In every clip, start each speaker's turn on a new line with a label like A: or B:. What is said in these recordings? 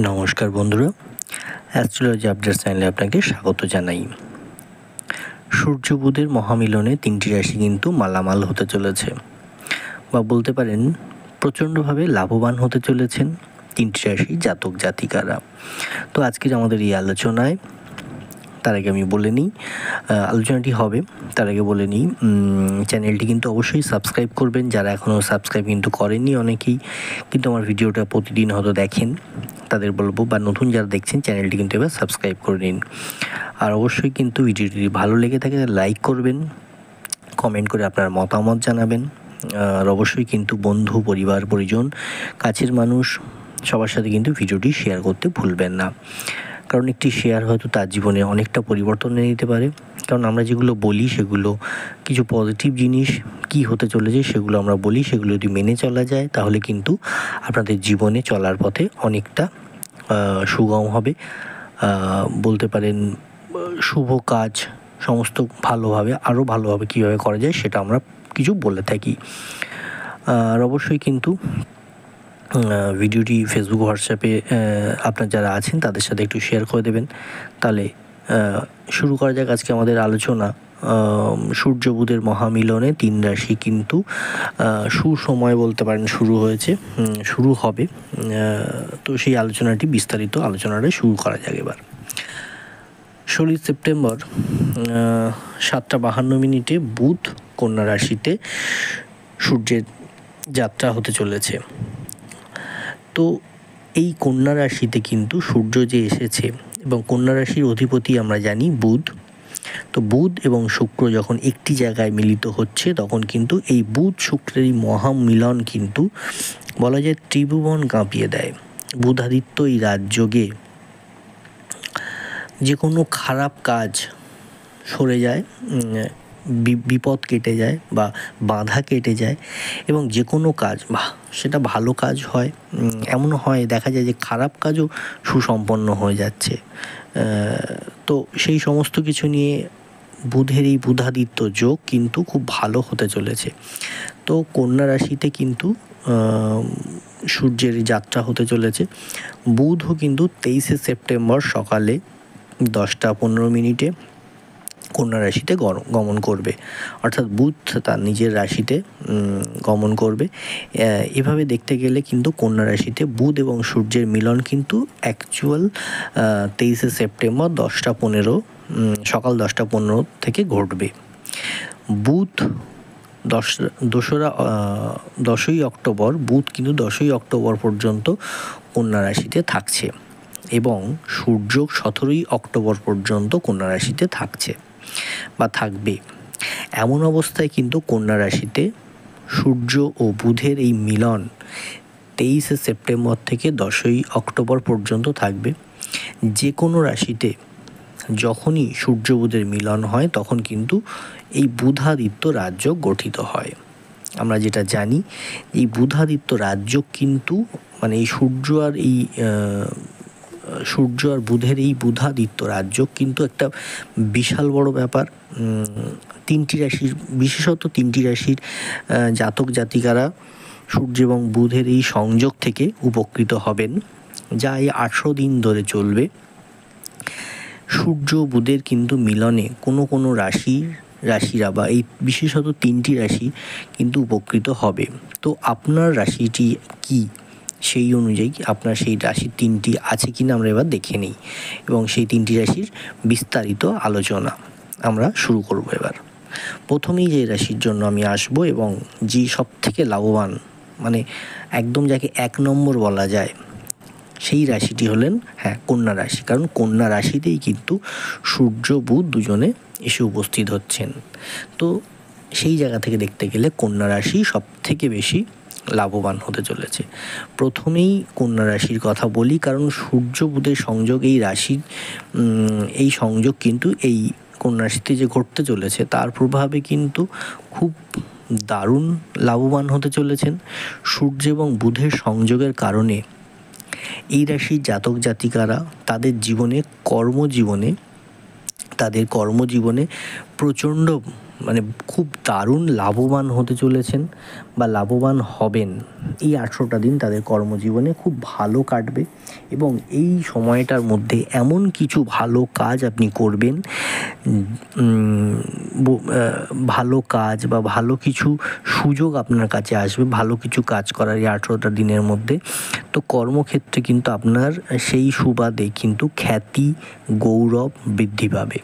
A: নমস্কার বন্ধুরা, astrology update চ্যানেলে আপনাকে স্বাগত জানাই। সূর্য বুধের মহামিলনে 3টি রাশি কিন্তু মালামাল হতে চলেছে, বা বলতে পারেন প্রচণ্ডভাবে লাভবান হতে চলেছেন 3টি রাশি জাতক জাতিকারা। তো আজকের আমাদের এই আলোচনায় তার আগে আমি বলে নিই আলোচনাটি হবে, তার আগে বলে নিই চ্যানেলটি কিন্তু অবশ্যই সাবস্ক্রাইব করবেন। যারা এখনও সাবস্ক্রাইব কিন্তু করেননি অনেকেই, কিন্তু আমার ভিডিওটা প্রতিদিন হয়তো দেখেন, তাদের বলবো, বা নতুন যারা দেখছেন চ্যানেলটি কিন্তু এবার সাবস্ক্রাইব করে নিন। আর অবশ্যই কিন্তু ভিডিওটি ভালো লেগে থাকে লাইক করবেন, কমেন্ট করে আপনার মতামত জানাবেন। আর অবশ্যই কিন্তু বন্ধু, পরিবার, পরিজন, কাছের মানুষ সবার সাথে কিন্তু ভিডিওটি শেয়ার করতে ভুলবেন না, কারণ একটি শেয়ার হয়তো তার জীবনে অনেকটা পরিবর্তন এনে দিতে পারে। কারণ আমরা যেগুলো বলি সেগুলো কিছু পজিটিভ জিনিস কি হতে চলেছে সেগুলো আমরা বলি, সেগুলো যদি মেনে চলা যায় তাহলে কিন্তু আপনাদের জীবনে চলার পথে অনেকটা সুগম হবে। বলতে পারেন শুভ কাজ সমস্ত ভালোভাবে, আরও ভালোভাবে কীভাবে করা যায় সেটা আমরা কিছু বলে থাকি। আর অবশ্যই কিন্তু ভিডিওটি ফেসবুক, হোয়াটসঅ্যাপে আপনার যারা আছেন তাদের সাথে একটু শেয়ার করে দেবেন। তাহলে শুরু করা যাক আজকে আমাদের আলোচনা। সূর্য বুধের মহামিলনে 3 রাশি কিন্তু সুসময় বলতে পারেন শুরু হবে। তো সেই আলোচনাটি, বিস্তারিত আলোচনাটা শুরু করা যাক এবার। 16 সেপ্টেম্বর 7:52 বুধ কন্যা রাশিতে সূর্যের যাত্রা হতে চলেছে। তো এই কন্যা রাশিতে কিন্তু সূর্য যে এসেছে, এবং কন্যা রাশির অধিপতি আমরা জানি বুধ। তো বুধ এবং শুক্র যখন একটি জায়গায় মিলিত হচ্ছে তখন কিন্তু এই বুধ শুক্রের এই মহামিলন কিন্তু বলা যায় ত্রিভুবন কাঁপিয়ে দেয়। বুধাদিত্য এই রাজযোগে যে কোনো খারাপ কাজ সরে যায়, বিপদ কেটে যায় বা বাধা কেটে যায়, এবং যে কোনো কাজ সেটা ভালো কাজ হয়, এমন হয় দেখা যায় যে খারাপ কাজও সুসম্পন্ন হয়ে যাচ্ছে। তো সেই সমস্ত কিছু নিয়ে বুধের এই বুধাদিত্য যোগ কিন্তু খুব ভালো হতে চলেছে। তো কন্যা রাশিতে কিন্তু সূর্যের যাত্রা হতে চলেছে। বুধও কিন্তু 23 সেপ্টেম্বর সকালে 10:15 কন্যা রাশিতে গমন করবে, অর্থাৎ বুধ তার নিজের রাশিতে গমন করবে। এভাবে দেখতে গেলে কিন্তু কন্যা রাশিতে বুধ এবং সূর্যের মিলন কিন্তু অ্যাকচুয়াল 23 সেপ্টেম্বর 10:15 সকাল 10:15 থেকে ঘটবে। বুধ 10ই অক্টোবর বুধ কিন্তু 10ই অক্টোবর পর্যন্ত কন্যা রাশিতে থাকছে, এবং সূর্য 17ই অক্টোবর পর্যন্ত কন্যা রাশিতে থাকছে বা থাকবে। এমন অবস্থায় কিন্তু কন্যা রাশিতে সূর্য ও বুধের এই মিলন 23 সেপ্টেম্বর থেকে 10ই অক্টোবর পর্যন্ত থাকবে। যে কোনো রাশিতে যখনই সূর্য বুধের মিলন হয় তখন কিন্তু এই বুধাদিত্য রাজযোগ গঠিত হয়। আমরা যেটা জানি, এই বুধাদিত্য রাজযোগ কিন্তু মানে এই সূর্য আর বুধের এই বুধাদিত্য রাজযোগ কিন্তু একটা বিশাল বড় ব্যাপার। 3টি রাশির, বিশেষত 3টি রাশির জাতক জাতিকারা সূর্য এবং বুধের এই সংযোগ থেকে উপকৃত হবেন, যা এই 18 দিন ধরে চলবে। সূর্য বুধের কিন্তু মিলনে কোনো রাশিরা বা এই বিশেষত 3টি রাশি কিন্তু উপকৃত হবে। তো আপনার রাশিটি কি, সেই অনুযায়ী আপনার সেই রাশির 3টি আছে কিনা আমরা এবার দেখে নিই, এবং সেই 3টি রাশির বিস্তারিত আলোচনা আমরা শুরু করব এবার। প্রথমেই যে রাশির জন্য আমি আসব, এবং যে সব থেকে লাভবান, মানে একদম যাকে 1 নম্বর বলা যায়, সেই রাশিটি হলেন কন্যা রাশি। কারণ কন্যা রাশিতেই কিন্তু সূর্য বুধ দুজনে এসে উপস্থিত হচ্ছেন। তো সেই জায়গা থেকে দেখতে গেলে কন্যা রাশি সব থেকে বেশি লাভবান হতে চলেছে। প্রথমেই কন্যা রাশির কথা বলি, কারণ সূর্য বুধের সংযোগ, এই সংযোগ কিন্তু এই কন্যা রাশিতে যে ঘটতে চলেছে তার প্রভাবে কিন্তু খুব দারুণ লাভবান হতে চলেছেন। সূর্য এবং বুধের সংযোগের কারণে এই রাশির জাতক জাতিকারা তাদের কর্মজীবনে প্রচণ্ড মানে খুব দারুণ লাভবান হতে চলেছেন বা লাভবান হবেন। এই 18টা দিন তাদের কর্মজীবনে খুব ভালো কাটবে এবং এই সময়টার মধ্যে এমন কিছু ভালো কাজ আপনি করবেন, ভালো কাজ বা ভালো কিছু সুযোগ আপনার কাছে আসবে ভালো কিছু কাজ করার এই 18টা দিনের মধ্যে। তো কর্মক্ষেত্রে কিন্তু আপনার সেই সুবাদে কিন্তু খ্যাতি গৌরব বৃদ্ধি পাবে,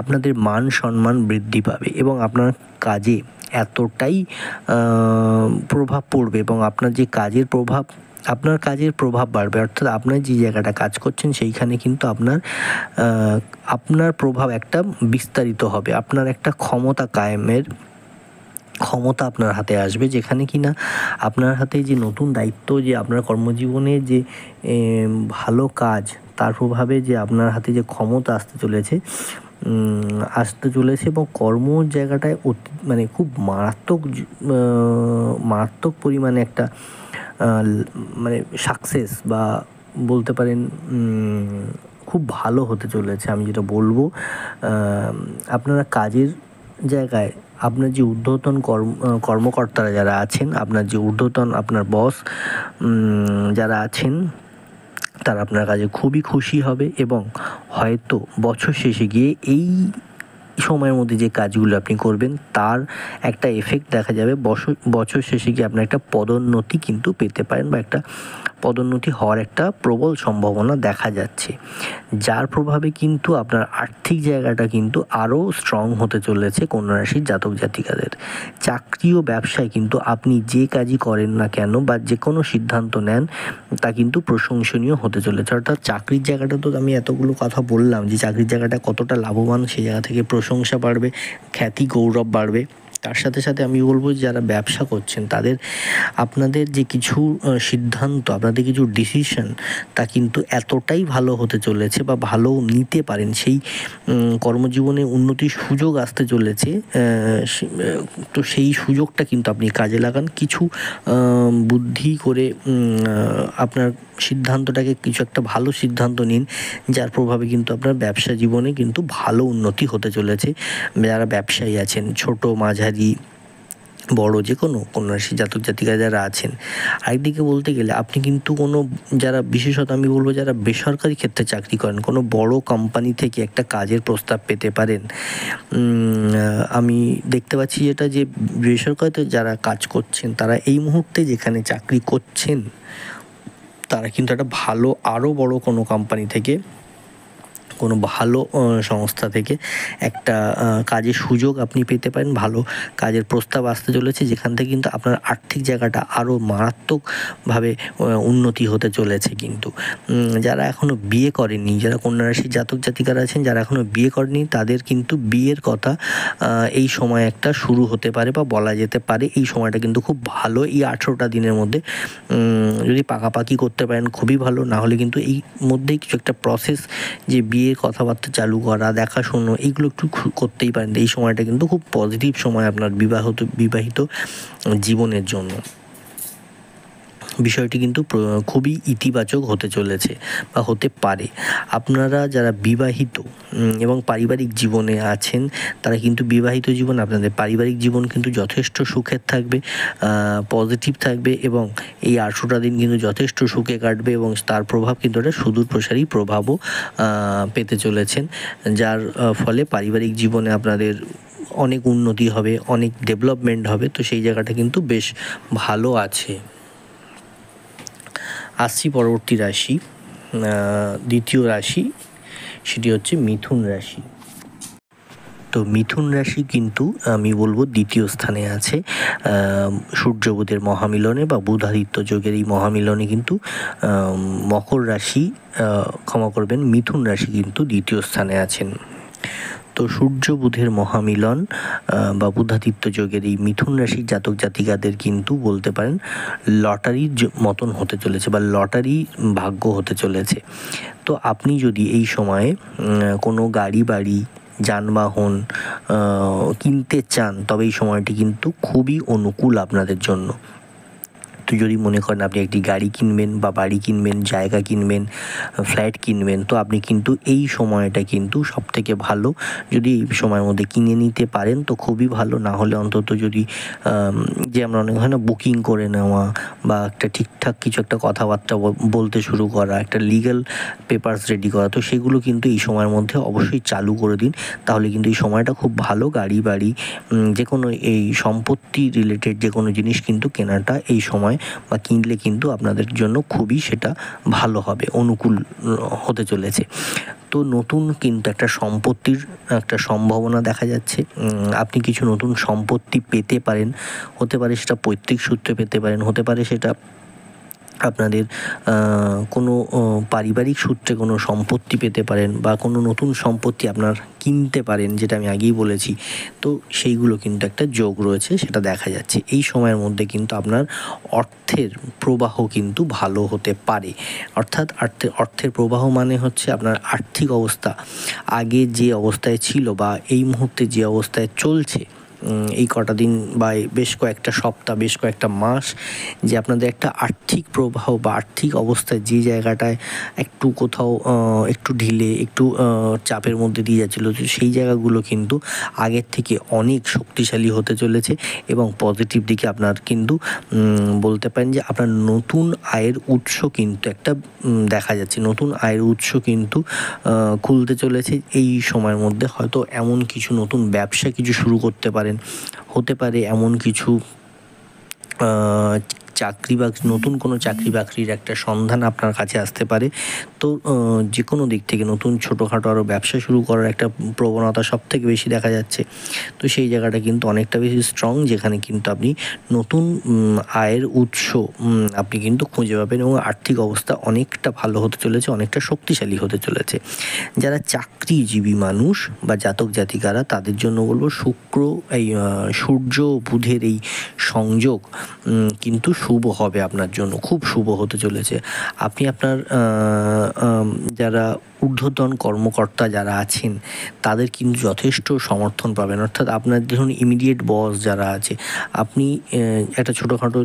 A: আপনাদের মান সম্মান বৃদ্ধি পাবে এবং আপনার কাজে এতটাই প্রভাব পড়বে এবং আপনার যে কাজের প্রভাব, আপনার কাজের প্রভাব বাড়বে, অর্থাৎ আপনার যে জায়গাটা কাজ করছেন সেইখানে কিন্তু আপনার প্রভাব একটা বিস্তারিত হবে, আপনার একটা ক্ষমতা কায়েমের ক্ষমতা আপনার হাতে আসবে, যেখানে কি না আপনার হাতে যে নতুন দায়িত্ব, যে আপনার কর্মজীবনে যে ভালো কাজ, তার প্রভাবে যে আপনার হাতে যে ক্ষমতা আসতে চলেছে এবং কর্ম জায়গাটায় মানে খুব মারাত্মক পরিমাণে একটা মানে সাকসেস বা বলতে পারেন খুব ভালো হতে চলেছে। আমি যেটা বলবো, আপনারা কাজের জায়গায় আপনার যে ঊর্ধ্বতন কর্মকর্তারা যারা আছেন, আপনার যে ঊর্ধ্বতন আপনার বস যারা আছেন, তারা আপনার কাজে খুবই খুশি হবে এবং হয়তো বছর শেষে গিয়ে এই সময়ের মধ্যে যে কাজগুলো আপনি করবেন তার একটা এফেক্ট দেখা যাবে, বছর শেষে গিয়ে আপনার একটা পদোন্নতি কিন্তু পেতে পারেন বা একটা পদোন্নতি হওয়ার একটা প্রবল সম্ভাবনা দেখা যাচ্ছে, যার প্রভাবে কিন্তু আপনার আর্থিক জায়গাটা কিন্তু আরও স্ট্রং হতে চলেছে কন্যা রাশির জাতক জাতিকাদের। চাকরি ও ব্যবসায় কিন্তু আপনি যে কাজই করেন না কেন বা যে কোনো সিদ্ধান্ত নেন তা কিন্তু প্রশংসনীয় হতে চলেছে। অর্থাৎ চাকরির জায়গাটা তো আমি এতগুলো কথা বললাম যে চাকরির জায়গাটা কতটা লাভবান, সেই জায়গা থেকে প্রশংসা বাড়বে, খ্যাতি গৌরব বাড়বে। তার সাথে সাথে আমি বলবো যারা ব্যবসা করছেন তাদের আপনাদের যে কিছু সিদ্ধান্ত, আপনাদের কিছু ডিসিশন তা কিন্তু এতটাই ভালো হতে চলেছে বা ভালো নিতে পারেন, সেই কর্মজীবনে উন্নতির সুযোগ আসতে চলেছে। তো সেই সুযোগটা কিন্তু আপনি কাজে লাগান, কিছু বুদ্ধি করে আপনার সিদ্ধান্তটাকে কিছু একটা ভালো সিদ্ধান্ত নিন, যার প্রভাবে কিন্তু আপনার ব্যবসা জীবনে কিন্তু ভালো উন্নতি হতে চলেছে। যারা ব্যবসায়ী আছেন, ছোট মাঝারি বড় যে কোনো কন্যা রাশি জাতক জাতিকা যারা আছেন, আরেকদিকে বলতে গেলে আপনি কিন্তু যারা বিশেষত আমি বলবো যারা বেসরকারি ক্ষেত্রে চাকরি করেন, কোনো বড় কোম্পানি থেকে একটা কাজের প্রস্তাব পেতে পারেন। আমি দেখতে পাচ্ছি যেটা যে বেসরকারিতে যারা কাজ করছেন তারা এই মুহূর্তে যেখানে চাকরি করছেন তারা কিন্তু একটা ভালো আরও বড় কোনো কোম্পানি থেকে, কোনো ভালো সংস্থা থেকে একটা কাজের সুযোগ আপনি পেতে পারেন, ভালো কাজের প্রস্তাব আসতে চলেছে, যেখান থেকে কিন্তু আপনার আর্থিক জায়গাটা আরও মারাত্মকভাবে উন্নতি হতে চলেছে। কিন্তু যারা এখনও বিয়ে করেনি, যারা কন্যা রাশির জাতক জাতিকারা আছেন যারা এখনও বিয়ে করেনি, তাদের কিন্তু বিয়ের কথা এই সময় একটা শুরু হতে পারে বা বলা যেতে পারে। এই সময়টা কিন্তু খুব ভালো, এই 18টা দিনের মধ্যে যদি পাকাপাকি করতে পারেন খুবই ভালো, না হলে কিন্তু এই মধ্যেই কিছু একটা প্রসেস, যে বিয়ের কথাবার্তা চালু করা, দেখাশুনো, এইগুলো একটু করতেই পারেন। এই সময়টা কিন্তু খুব পজিটিভ সময় আপনার বিবাহিত জীবনের জন্য। বিষয়টি কিন্তু খুবই ইতিবাচক হতে চলেছে বা হতে পারে। আপনারা যারা বিবাহিত এবং পারিবারিক জীবনে আছেন তারা কিন্তু বিবাহিত জীবন, আপনাদের পারিবারিক জীবন কিন্তু যথেষ্ট সুখের থাকবে, পজিটিভ থাকবে এবং এই 18টা দিন কিন্তু যথেষ্ট সুখে কাটবে এবং তার প্রভাব কিন্তু একটা সুদূর প্রসারী প্রভাবও পেতে চলেছেন, যার ফলে পারিবারিক জীবনে আপনাদের অনেক উন্নতি হবে, অনেক ডেভেলপমেন্ট হবে। তো সেই জায়গাটা কিন্তু বেশ ভালো আছে। আসছি পরবর্তী রাশি, দ্বিতীয় রাশি, সেটি হচ্ছে মিথুন রাশি। তো মিথুন রাশি কিন্তু আমি বলবো দ্বিতীয় স্থানে আছে সূর্য বুধের মহামিলনে বা বুধাদিত্য যোগের এই মহামিলনে কিন্তু মকর রাশি, মিথুন রাশি কিন্তু দ্বিতীয় স্থানে আছেন। তো সূর্য বুধের মহামিলন বা বুধাদিত্য যোগের এই মিথুন রাশির জাতক জাতিকাদের কিন্তু বলতে পারেন লটারির মতন হতে চলেছে বা লটারি ভাগ্য হতে চলেছে। তো আপনি যদি এই সময়ে কোনো গাড়ি বাড়ি যানবাহন কিনতে চান তবে এই সময়টি কিন্তু খুবই অনুকূল আপনাদের জন্য। তো যদি মনে করেন আপনি একটি গাড়ি কিনবেন বা বাড়ি কিনবেন, জায়গা কিনবেন, ফ্ল্যাট কিনবেন, তো আপনি কিন্তু এই সময়টা কিন্তু সবথেকে ভালো। যদি এই সময়ের মধ্যে কিনে নিতে পারেন তো খুবই ভালো, না হলে অন্তত যদি যে আমরা অনেক হয় না বুকিং করে নেওয়া বা একটা ঠিকঠাক কিছু একটা কথাবার্তা বলতে শুরু করা, একটা লিগ্যাল পেপারস রেডি করা, তো সেগুলো কিন্তু এই সময়ের মধ্যে অবশ্যই চালু করে দিন। তাহলে কিন্তু এই সময়টা খুব ভালো। গাড়ি বাড়ি যে কোনো এই সম্পত্তি রিলেটেড যে কোনো জিনিস কিন্তু কেনাটা এই সময় বা কিনলে কিন্তু আপনাদের জন্য খুবই সেটা ভালো হবে, অনুকূল হতে চলেছে। তো নতুন কিন্তু একটা সম্পত্তির একটা সম্ভাবনা দেখা যাচ্ছে। আপনি কিছু নতুন সম্পত্তি পেতে পারেন, হতে পারে সেটা পৈতৃক সূত্রে পেতে পারেন, হতে পারে সেটা আপনাদের কোনো পারিবারিক সূত্রে কোনো সম্পত্তি পেতে পারেন বা কোনো নতুন সম্পত্তি আপনার কিনতে পারেন, যেটা আমি আগেই বলেছি। তো সেইগুলো কিন্তু একটা যোগ রয়েছে, সেটা দেখা যাচ্ছে। এই সময়ের মধ্যে কিন্তু আপনার অর্থের প্রবাহ কিন্তু ভালো হতে পারে। অর্থাৎ অর্থের প্রবাহ মানে হচ্ছে আপনার আর্থিক অবস্থা আগে যে অবস্থায় ছিল বা এই মুহূর্তে যে অবস্থায় চলছে, এই কটা দিন বা বেশ কয়েকটা সপ্তাহ, বেশ কয়েকটা মাস যে আপনাদের একটা আর্থিক প্রবাহ বা আর্থিক অবস্থায় যে জায়গাটায় একটু কোথাও একটু ঢিলে, একটু চাপের মধ্যে দিয়ে যাচ্ছিলো, তো সেই জায়গাগুলো কিন্তু আগের থেকে অনেক শক্তিশালী হতে চলেছে এবং পজিটিভ দিকে আপনার কিন্তু বলতে পারেন যে আপনার নতুন আয়ের উৎস কিন্তু একটা দেখা যাচ্ছে। নতুন আয়ের উৎস কিন্তু খুলতে চলেছে এই সময়ের মধ্যে। হয়তো এমন কিছু নতুন ব্যবসা কিছু শুরু করতে পারেন, হতে পারে এমন কিছু চাকরি বা নতুন কোনো চাকরি বাকরির একটা সন্ধান আপনার কাছে আসতে পারে। তো যে কোনো দিক থেকে নতুন ছোটোখাটো আরও ব্যবসা শুরু করার একটা প্রবণতা সবথেকে বেশি দেখা যাচ্ছে। তো সেই জায়গাটা কিন্তু অনেকটা বেশি স্ট্রং, যেখানে কিন্তু আপনি নতুন আয়ের উৎস আপনি কিন্তু খুঁজে পাবেন এবং আর্থিক অবস্থা অনেকটা ভালো হতে চলেছে, অনেকটা শক্তিশালী হতে চলেছে। যারা চাকরিজীবী মানুষ বা জাতক জাতিকারা, তাদের জন্য বলবো শুক্র এই সূর্য বুধের এই সংযোগ কিন্তু শুভ হবে আপনার জন্য, খুব শুভ হতে চলেছে। আপনি আপনার যারা ঊর্ধ্বতন কর্মকর্তা যারা আছেন তাদের কিন্তু যথেষ্ট সমর্থন পাবেন। অর্থাৎ আপনার ধরুন ইমিডিয়েট বস যারা আছে, আপনি একটা ছোটোখাটো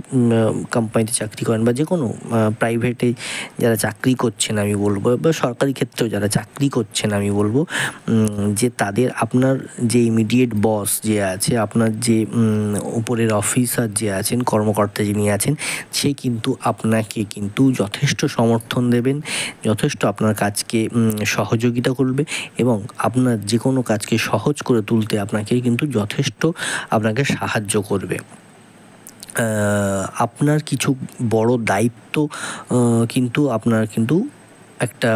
A: কোম্পানিতে চাকরি করেন বা যে কোনো প্রাইভেটে যারা চাকরি করছেন আমি বলবো, বা সরকারি ক্ষেত্রেও যারা চাকরি করছেন আমি বলবো, যে তাদের আপনার যে ইমিডিয়েট বস যে আছে, আপনার যে উপরের অফিসার যে আছেন, কর্মকর্তা যিনি আছেন, সে কিন্তু আপনাকে কিন্তু যথেষ্ট সমর্থন দেবেন, যথেষ্ট আপনার কাজকে সহযোগিতা করবে এবং আপনার যে কোনো কাজকে সহজ করে তুলতে আপনাকে কিন্তু যথেষ্ট আপনাকে সাহায্য করবে। আপনার কিছু বড় দায়িত্ব কিন্তু আপনার কিন্তু একটা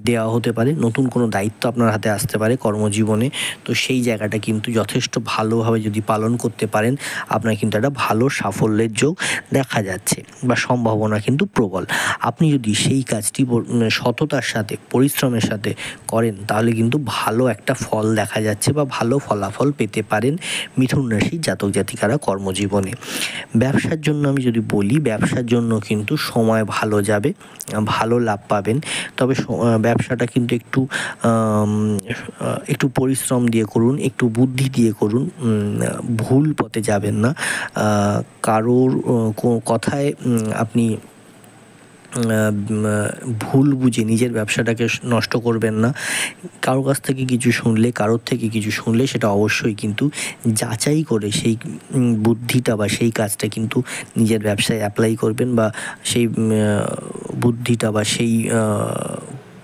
A: দেওয়া হতে পারে, নতুন কোনো দায়িত্ব আপনার হাতে আসতে পারে কর্মজীবনে। তো সেই জায়গাটা কিন্তু যথেষ্ট ভালোভাবে যদি পালন করতে পারেন, আপনার কিন্তু একটা ভালো সাফল্যের যোগ দেখা যাচ্ছে বা সম্ভাবনা কিন্তু প্রবল। আপনি যদি সেই কাজটি সততার সাথে, পরিশ্রমের সাথে করেন, তাহলে কিন্তু ভালো একটা ফল দেখা যাচ্ছে বা ভালো ফলাফল পেতে পারেন মিথুন রাশির জাতক জাতিকারা কর্মজীবনে। ব্যবসার জন্য আমি যদি বলি, ব্যবসার জন্য কিন্তু সময় ভালো যাবে, ভালো লাভ পাবেন। তবে ব্যবসাটা কিন্তু একটু পরিশ্রম দিয়ে করুন, একটু বুদ্ধি দিয়ে করুন, ভুল পথে যাবেন না। কারোর কথায় আপনি ভুল বুঝে নিজের ব্যবসাটাকে নষ্ট করবেন না। কারোর কাছ থেকে কিছু শুনলে, কারোর থেকে কিছু শুনলে সেটা অবশ্যই কিন্তু যাচাই করে সেই বুদ্ধিটা বা সেই কাজটা কিন্তু নিজের ব্যবসায় অ্যাপ্লাই করবেন, বা সেই বুদ্ধিটা বা সেই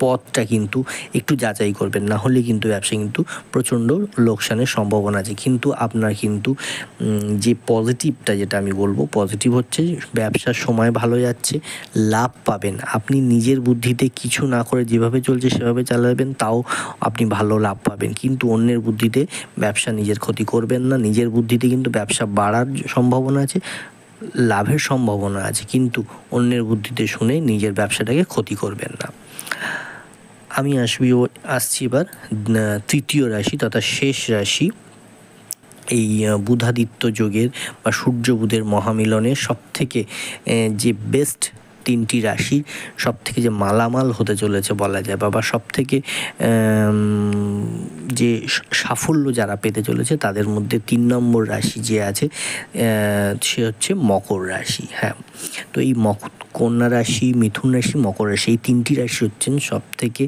A: পথটা কিন্তু একটু যাচাই করবেন, না হলে কিন্তু ব্যবসায় কিন্তু প্রচণ্ড লোকসানের সম্ভাবনা আছে। কিন্তু আপনার কিন্তু যে পজিটিভটা, যেটা আমি বলবো পজিটিভ হচ্ছে ব্যবসার সময় ভালো যাচ্ছে, লাভ পাবেন। আপনি নিজের বুদ্ধিতে কিছু না করে যেভাবে চলছে সেভাবে চালাবেন, তাও আপনি ভালো লাভ পাবেন। কিন্তু অন্যের বুদ্ধিতে ব্যবসা নিজের ক্ষতি করবেন না। নিজের বুদ্ধিতে কিন্তু ব্যবসা বাড়ার সম্ভাবনা আছে, লাভের সম্ভাবনা আছে, কিন্তু অন্যের বুদ্ধিতে শুনে নিজের ব্যবসাটাকে ক্ষতি করবেন না। আমি আসছি এবার তৃতীয় রাশি তথা শেষ রাশি, এই বুধাদিত্য যোগের বা সূর্য বুধের মহামিলনের সবথেকে যে বেস্ট তিনটি রাশি সবথেকে যে মালামাল হতে চলেছে বলা যায়, বা সবথেকে যে সাফল্য যারা পেতে চলেছে তাদের মধ্যে 3 নম্বর রাশি যে আছে সে হচ্ছে মকর রাশি। হ্যাঁ, তো এই কন্যা রাশি, মিথুন রাশি, মকর রাশি, এই তিনটি রাশি হচ্ছেন সবথেকে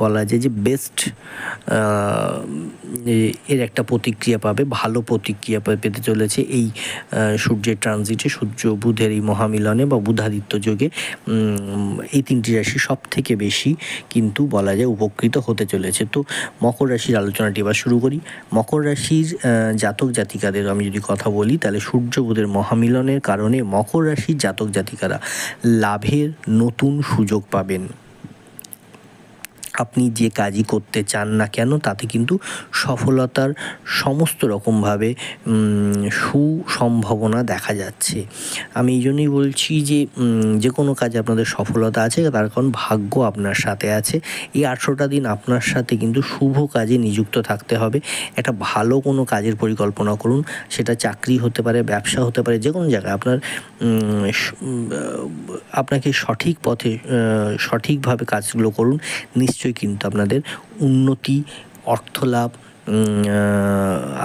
A: বলা যায় যে বেস্ট এর একটা প্রতিক্রিয়া পাবে, ভালো প্রতিক্রিয়া পেতে চলেছে এই সূর্যের ট্রানজিটে, সূর্য বুধের এই মহামিলনে বা বুধাদিত্য যোগে। এই তিনটি রাশি সব থেকে বেশি কিন্তু বলা যায় উপকৃত হতে চলেছে। তো মকর রাশির আলোচনাটি এবার শুরু করি। মকর রাশির জাতক জাতিকাদের আমি যদি কথা বলি, তাহলে সূর্য বুধের মহামিলনের কারণে মকর রাশির জাতক জাতিকারা লাভের নতুন সুযোগ পাবেন। আপনি যে কাজই করতে চান না কেন তাতে কিন্তু সফলতার সমস্ত রকমভাবে সুসম্ভাবনা দেখা যাচ্ছে। আমি এই জন্যই বলছি যে কোনো কাজে আপনাদের সফলতা আছে, তার কারণ ভাগ্য আপনার সাথে আছে। এই 18টা দিন আপনার সাথে কিন্তু শুভ কাজে নিযুক্ত থাকতে হবে। একটা ভালো কোনো কাজের পরিকল্পনা করুন, সেটা চাকরি হতে পারে, ব্যবসা হতে পারে, যে কোনো জায়গায় আপনাকে সঠিক পথে সঠিকভাবে কাজগুলো করুন। নিশ্চয়ই কিন্তু আপনাদের উন্নতি, অর্থলাভ,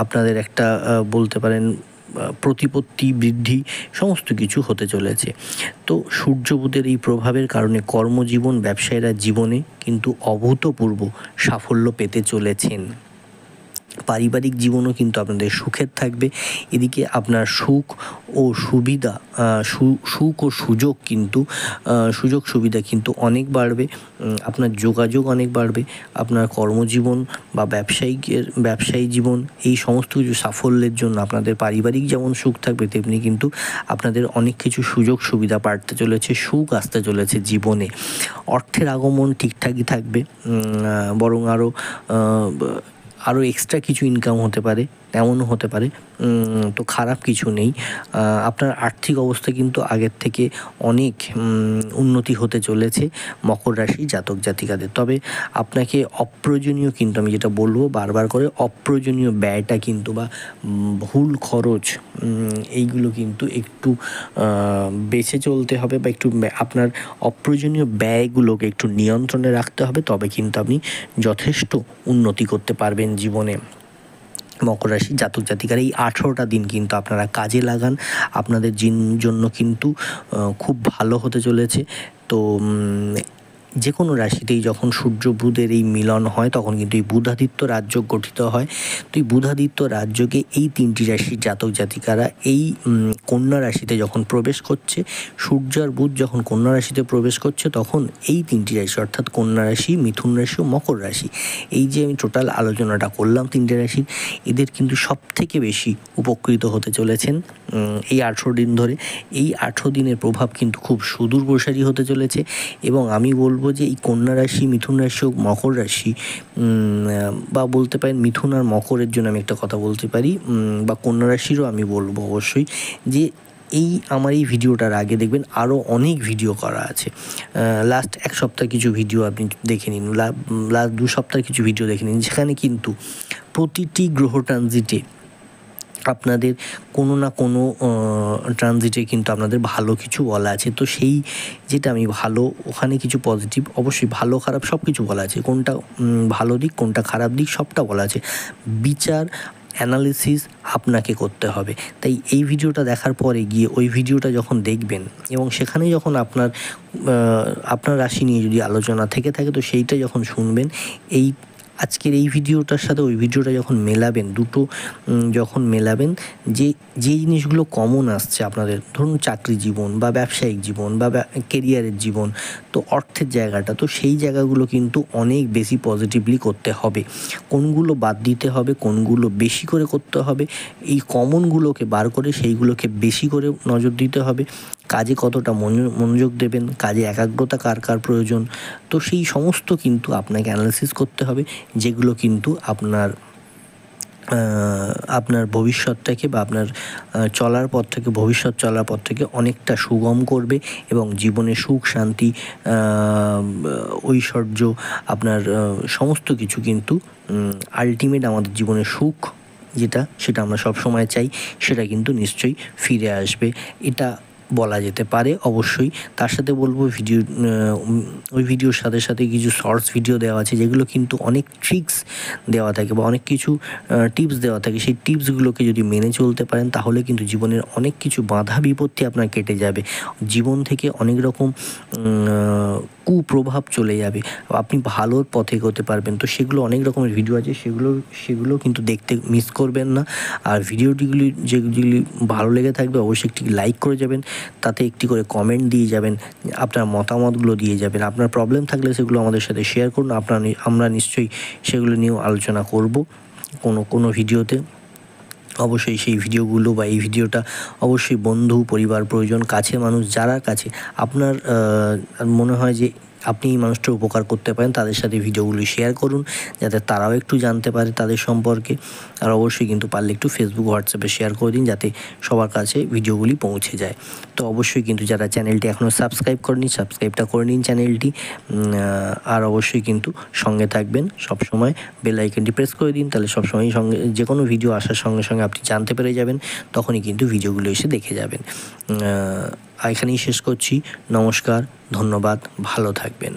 A: আপনাদের একটা বলতে পারেন প্রতিপত্তি বৃদ্ধি, সমস্ত কিছু হতে চলেছে। তো সূর্য বুধের এই প্রভাবের কারণে কর্মজীবন, ব্যবসায়ীরা জীবনে কিন্তু অভূতপূর্ব সাফল্য পেতে চলেছেন। পারিবারিক জীবনও কিন্তু আপনাদের সুখের থাকবে। এদিকে আপনার সুখ ও সুবিধা, সুখ ও সুযোগ সুবিধা কিন্তু অনেক বাড়বে। আপনার যোগাযোগ অনেক বাড়বে। আপনার কর্মজীবন বা ব্যবসায়ী জীবন, এই সমস্ত কিছু সাফল্যের জন্য আপনাদের পারিবারিক যেমন সুখ থাকবে, তেমনি কিন্তু আপনাদের অনেক কিছু সুযোগ সুবিধা বাড়তে চলেছে, সুখ আসতে চলেছে জীবনে। অর্থের আগমন ঠিকঠাকই থাকবে, বরং আরও এক্সট্রা কিছু ইনকাম হতে পারে, এমনও হতে পারে। তো খারাপ কিছু নেই। আপনার আর্থিক অবস্থা কিন্তু আগের থেকে অনেক উন্নতি হতে চলেছে মকর রাশি জাতক জাতিকাদের। তবে আপনাকে অপ্রয়োজনীয়, কিন্তু আমি যেটা বলবো বারবার করে, অপ্রয়োজনীয় ব্যয়টা কিন্তু বা ভুল খরচ, এইগুলো কিন্তু একটু বেঁচে চলতে হবে, বা একটু আপনার অপ্রয়োজনীয় ব্যয়গুলোকে একটু নিয়ন্ত্রণে রাখতে হবে। তবে কিন্তু আপনি যথেষ্ট উন্নতি করতে পারবেন জীবনে। মকর রাশি জাতক জাতিকার এই 18টা দিন কিন্তু আপনারা কাজে লাগান, আপনাদের জন্য কিন্তু খুব ভালো হতে চলেছে। তো যে কোনো রাশিতেই যখন সূর্য বুধের এই মিলন হয় তখন কিন্তু এই বুধাদিত্য রাজযোগ গঠিত হয়। তো এই বুধাদিত্য রাজযোগে এই তিনটি রাশির জাতক জাতিকারা এই কন্যা রাশিতে যখন প্রবেশ করছে, সূর্য আর বুধ যখন কন্যা রাশিতে প্রবেশ করছে, তখন এই তিনটি রাশি অর্থাৎ কন্যা রাশি, মিথুন রাশি ও মকর রাশি, এই যে আমি টোটাল আলোচনাটা করলাম তিনটে রাশির, এদের কিন্তু সব থেকে বেশি উপকৃত হতে চলেছেন এই 18 দিন ধরে। এই 18 দিনের প্রভাব কিন্তু খুব সুদূর প্রসারী হতে চলেছে। এবং আমি বলবো যে এই কন্যা রাশি, মিথুন রাশি ও মকর রাশি, বা বলতে পারেন মিথুন আর মকরের জন্য আমি একটা কথা বলতে পারি, বা কন্যা রাশিরও আমি বলবো অবশ্যই, যে আমার এই ভিডিওটার আগে দেখবেন আরও অনেক ভিডিও করা আছে। লাস্ট এক সপ্তাহ কিছু ভিডিও আপনি দেখে নিন, লাস্ট 2 সপ্তাহ কিছু ভিডিও দেখে নিন, যেখানে কিন্তু প্রতিটি গ্রহ ট্রানজিটে আপনাদের কোনো না কোনো ট্রানজিটে কিন্তু আপনাদের ভালো কিছু বলা আছে। তো সেই যেটা আমি ভালো, ওখানে কিছু পজিটিভ, অবশ্যই ভালো খারাপ সব কিছু বলা আছে, কোনটা ভালো দিক কোনটা খারাপ দিক সবটা বলা আছে। বিচার অ্যানালিসিস আপনাকে করতে হবে। তাই এই ভিডিওটা দেখার পরে গিয়ে ওই ভিডিওটা যখন দেখবেন এবং সেখানে যখন আপনার রাশি নিয়ে যদি আলোচনা থেকে থাকে, তো সেইটা যখন শুনবেন, আজকের এই ভিডিওটার সাথে ওই ভিডিওটা যখন মেলাবেন, দুটো যখন মেলাবেন, যে জিনিসগুলো কমন আসছে আপনাদের, ধরুন চাকরি জীবন বা ব্যবসায়িক জীবন বা কেরিয়ারের জীবন, তো অর্থের জায়গাটা, তো সেই জায়গাগুলো কিন্তু অনেক বেশি পজিটিভলি করতে হবে। কোনগুলো বাদ দিতে হবে, কোনগুলো বেশি করে করতে হবে, এই কমনগুলোকে বার করে সেইগুলোকে বেশি করে নজর দিতে হবে। কাজে কতটা মনোযোগ দেবেন, কাজে একাগ্রতা কার প্রয়োজন, তো সেই সমস্ত কিন্তু আপনাকে অ্যানালিসিস করতে হবে, যেগুলো কিন্তু আপনার ভবিষ্যৎটাকে বা আপনার ভবিষ্যৎ চলার পথ থেকে অনেকটা সুগম করবে এবং জীবনে সুখ, শান্তি, ঐশ্বর্য, আপনার সমস্ত কিছু কিন্তু আলটিমেট আমাদের জীবনে সুখ সেটা আমরা সব সময় চাই, সেটা কিন্তু নিশ্চয়ই ফিরে আসবে। এটা বলা যেতে পারে। অবশ্যই তার সাথে বলবো ওই ভিডিওর সাথে সাথে কিছু শর্টস ভিডিও দেওয়া আছে, যেগুলো কিন্তু অনেক ট্রিক্স দেওয়া থাকে বা অনেক কিছু টিপস দেওয়া থাকে। সেই টিপসগুলোকে যদি মেনে চলতে পারেন তাহলে কিন্তু জীবনের অনেক কিছু বাধা বিপত্তি আপনার কেটে যাবে। জীবন থেকে অনেক রকম কুপ্রভাব চলে যাবে, আপনি ভালোর পথে এগোতে পারবেন। তো সেগুলো অনেক রকমের ভিডিও আছে, সেগুলো কিন্তু দেখতে মিস করবেন না। আর যেগুলি ভালো লেগে থাকবে অবশ্যই একটি লাইক করে যাবেন, তাতে একটি করে কমেন্ট দিয়ে যাবেন, আপনার মতামতগুলো দিয়ে যাবেন। আপনার প্রবলেম থাকলে সেগুলো আমাদের সাথে শেয়ার করুন, আমরা নিশ্চয়ই সেগুলো নিয়েও আলোচনা করব কোনো ভিডিওতে। অবশ্যই সেই ভিডিওগুলো বা এই ভিডিওটা অবশ্যই বন্ধু, পরিবার, প্রয়োজন, কাছের মানুষ যারা কাছে আপনার মনে হয় যে আপনি এই মানুষটার উপকার করতে পারেন, তাদের সাথে ভিডিওগুলি শেয়ার করুন, যাতে তারাও একটু জানতে পারে তাদের সম্পর্কে। আর অবশ্যই কিন্তু পারলে একটু ফেসবুক, হোয়াটসঅ্যাপে শেয়ার করে দিন, যাতে সবার কাছে ভিডিওগুলি পৌঁছে যায়। তো অবশ্যই কিন্তু যারা চ্যানেলটি এখনও সাবস্ক্রাইব করেনি, সাবস্ক্রাইবটা করে নিন চ্যানেলটি। আর অবশ্যই কিন্তু সঙ্গে থাকবেন সবসময়, বেল আইকনটি প্রেস করে দিন, তাহলে সবসময় সঙ্গে যে কোনো ভিডিও আসার সঙ্গে সঙ্গে আপনি জানতে পেরে যাবেন, তখনই কিন্তু ভিডিওগুলো এসে দেখে যাবেন। এখানেই শেষ করছি। নমস্কার, ধন্যবাদ, ভালো থাকবেন।